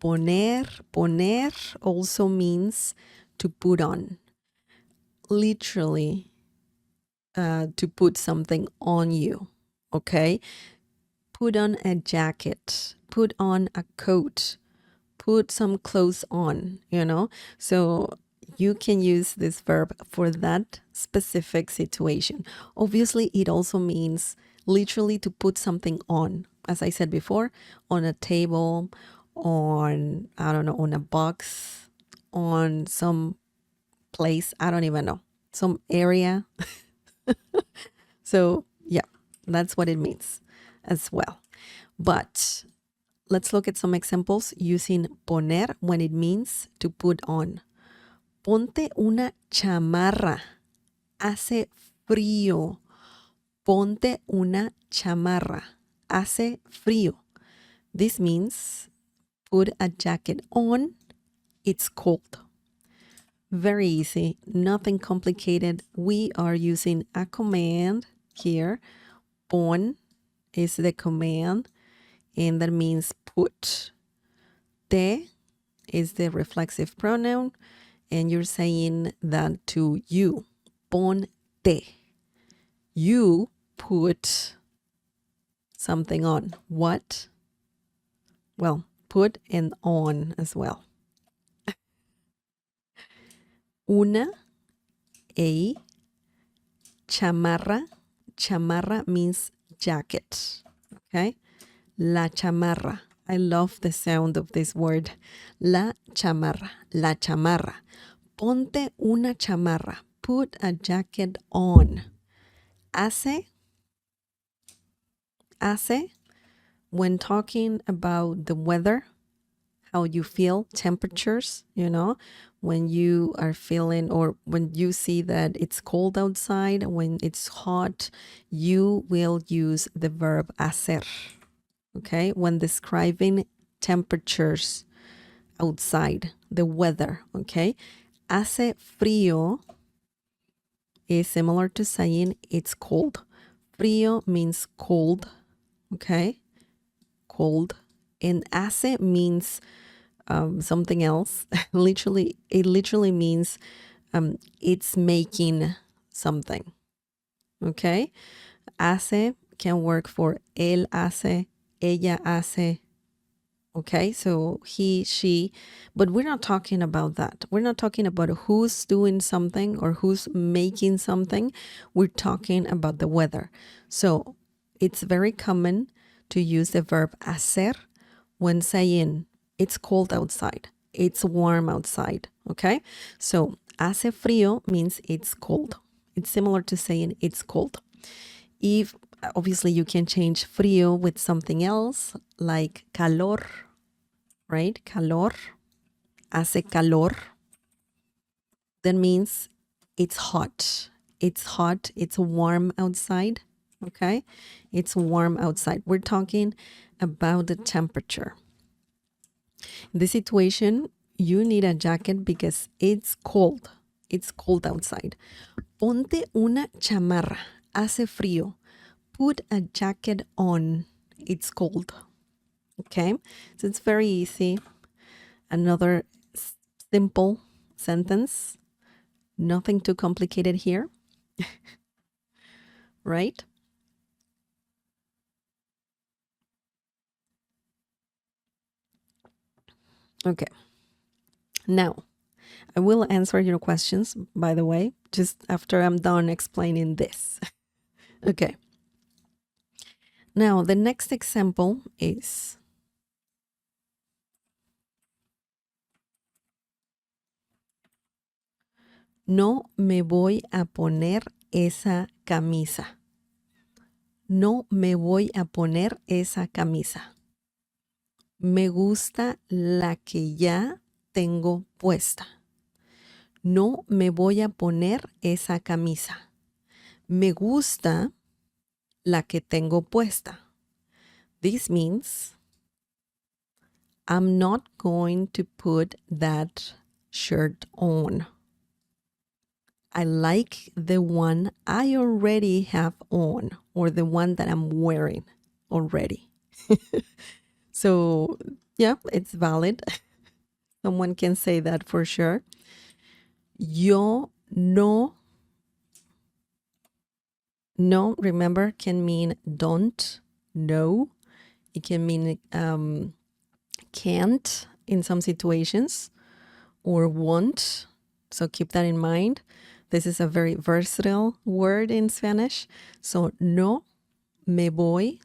Poner also means to put on. Literally, to put something on you, okay? Put on a jacket, put on a coat, put some clothes on, So you can use this verb for that specific situation. Obviously, it also means literally to put something on, as I said before, on a table, on, I don't know, on a box, on some place, I don't even know, some area. So, yeah, that's what it means as well. But let's look at some examples using poner when it means to put on. Ponte una chamarra. Hace frío. Ponte una chamarra. Hace frío. This means put a jacket on. It's cold. Very easy, nothing complicated. We are using a command here. Pon is the command, and that means put. Te is the reflexive pronoun, and you're saying that to you. Pon te. You put something on. What? Well, put and on as well. Una, a chamarra. Chamarra means jacket. Okay? La chamarra. I love the sound of this word. La chamarra. La chamarra. Ponte una chamarra. Put a jacket on. Hace. When talking about the weather, how you feel, temperatures, when you are feeling or when you see that it's cold outside, when it's hot, you will use the verb hacer, okay, when describing temperatures outside, the weather, okay? Hace frío is similar to saying it's cold. Frío means cold, okay? Cold. And hace means something else. It literally means it's making something. Okay? Hace can work for él hace, ella hace. Okay, so he, she, but we're not talking about that. We're not talking about who's doing something or who's making something. We're talking about the weather. So it's very common to use the verb hacer when saying it's cold outside, it's warm outside, okay? So hace frío means it's cold. It's similar to saying it's cold. If obviously you can change frío with something else like calor, right? Calor, hace calor. That means it's hot. It's hot, it's warm outside, okay? It's warm outside. We're talking about the temperature. In this situation, you need a jacket because it's cold. It's cold outside. Ponte una chamarra. Hace frío. Put a jacket on. It's cold. Okay? So it's very easy. Another simple sentence. Nothing too complicated here. Right? Okay. Now, I will answer your questions, by the way, just after I'm done explaining this. Okay. Now, the next example is no me voy a poner esa camisa. No me voy a poner esa camisa. Me gusta la que ya tengo puesta. No me voy a poner esa camisa. Me gusta la que tengo puesta. This means I'm not going to put that shirt on. I like the one I already have on, or the one that I'm wearing already. So, Yeah, it's valid. Someone can say that for sure. Yo no. No, remember, can mean don't, no. It can mean can't in some situations, or won't. So keep that in mind. This is a very versatile word in Spanish. So no me voy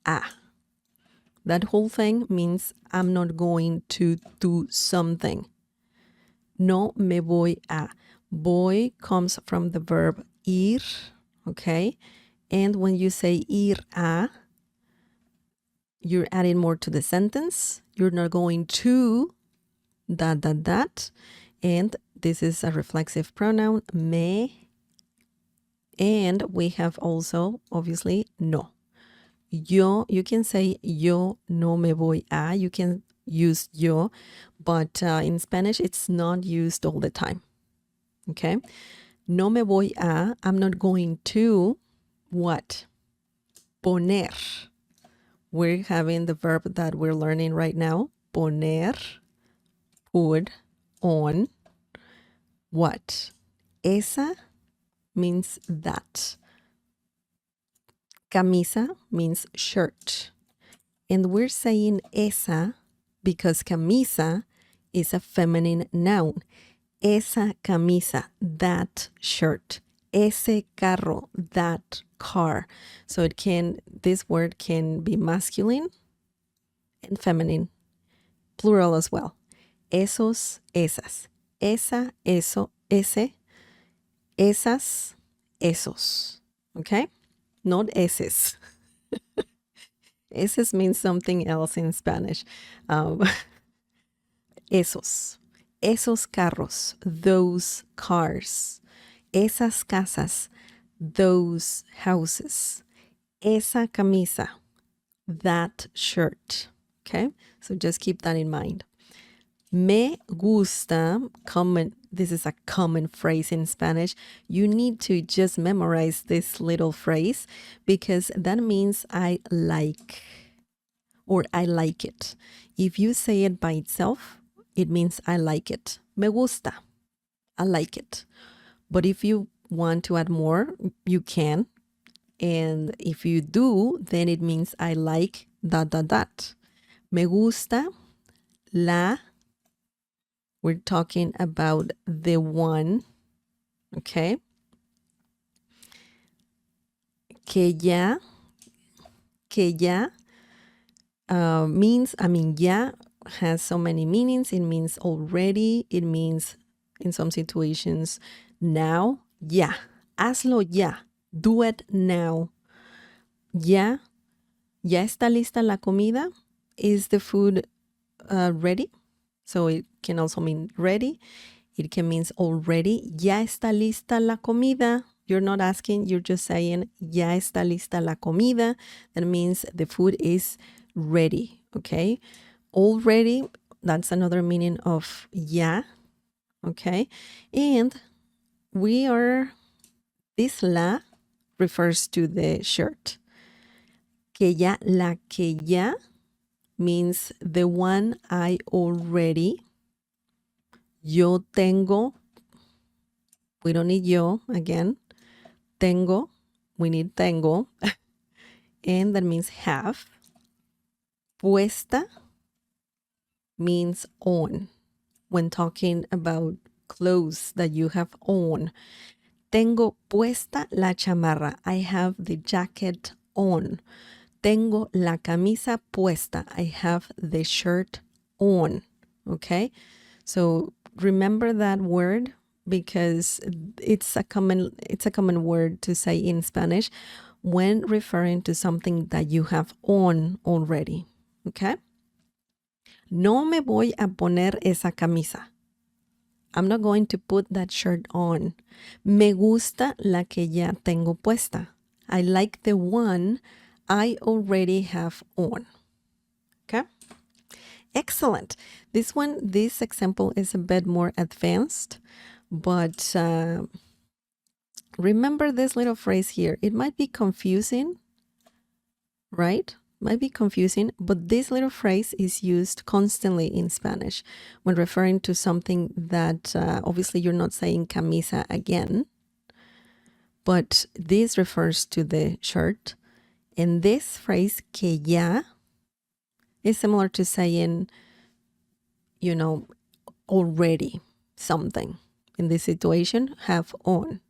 a. That whole thing means I'm not going to do something. No me voy a. Voy comes from the verb ir, okay? And when you say ir a, you're adding more to the sentence. You're not going to that. And this is a reflexive pronoun, me. And we have also, obviously, no. You can say yo no me voy a. You can use yo, but in Spanish, it's not used all the time. Okay? No me voy a, I'm not going to what? Poner. We're having the verb that we're learning right now. Poner, put, on, what? Esa means that. Camisa means shirt. And we're saying esa because camisa is a feminine noun. Esa camisa, that shirt. Ese carro, that car. So this word can be masculine and feminine, plural as well. Esos, esas. Esa, eso, ese. Esas, esos. Okay? Not eses. Eses means something else in Spanish. Esos. Esos carros. Those cars. Esas casas. Those houses. Esa camisa. That shirt. Okay? So just keep that in mind. Me gusta, this is a common phrase in Spanish. You need to just memorize this little phrase because that means I like, or I like it. If you say it by itself, it means I like it. Me gusta, I like it. But if you want to add more, you can. And if you do, then it means I like that. Me gusta la. We're talking about the one, okay? Que ya means, ya has so many meanings. It means already. It means, in some situations, now. Ya, hazlo ya. Do it now. Ya está lista la comida. Is the food ready? So it can also mean ready. It can mean already. Ya está lista la comida. You're not asking, you're just saying, ya está lista la comida. That means the food is ready, okay? Already, that's another meaning of ya, okay? And this la refers to the shirt. La que ya means the one I already. Yo tengo, we don't need yo again. Tengo, we need tengo. And that means have. Puesta means on. When talking about clothes that you have on. Tengo puesta la chamarra. I have the jacket on. Tengo la camisa puesta. I have the shirt on. Okay? So remember that word because it's a common word to say in Spanish when referring to something that you have on already. Okay? No me voy a poner esa camisa. I'm not going to put that shirt on. Me gusta la que ya tengo puesta. I like the one I already have on. Okay? Excellent. This example is a bit more advanced, but remember this little phrase here. It might be confusing, right? Might be confusing, but this little phrase is used constantly in Spanish when referring to something that obviously you're not saying camisa again, but this refers to the shirt. And this phrase, que ya, is similar to saying, already something. In this situation, have on.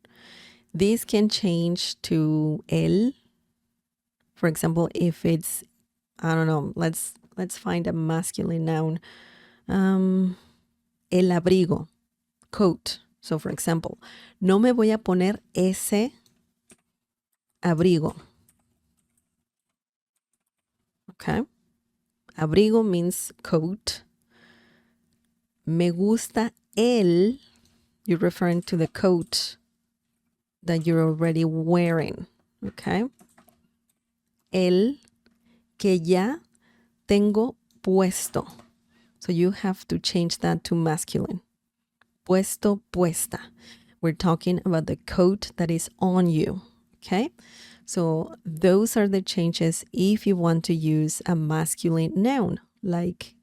This can change to el. For example, if it's, I don't know, let's find a masculine noun. El abrigo, coat. So for example, no me voy a poner ese abrigo. Okay. Abrigo means coat. Me gusta el, you're referring to the coat that you're already wearing. Okay. El que ya tengo puesto. So you have to change that to masculine. Puesto, puesta. We're talking about the coat that is on you. Okay. So those are the changes if you want to use a masculine noun like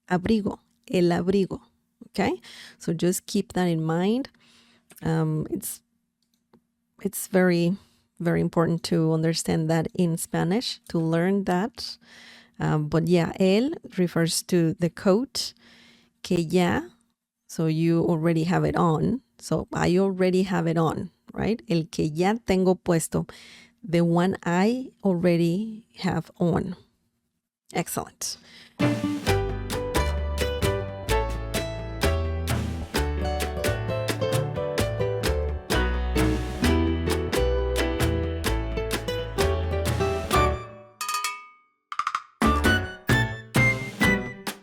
abrigo, el abrigo. Okay. So just keep that in mind. It's very, very important to understand that in Spanish, to learn that. But yeah, el refers to the coat. Que ya, so you already have it on. So I already have it on, right? El que ya tengo puesto, the one I already have on. Excellent.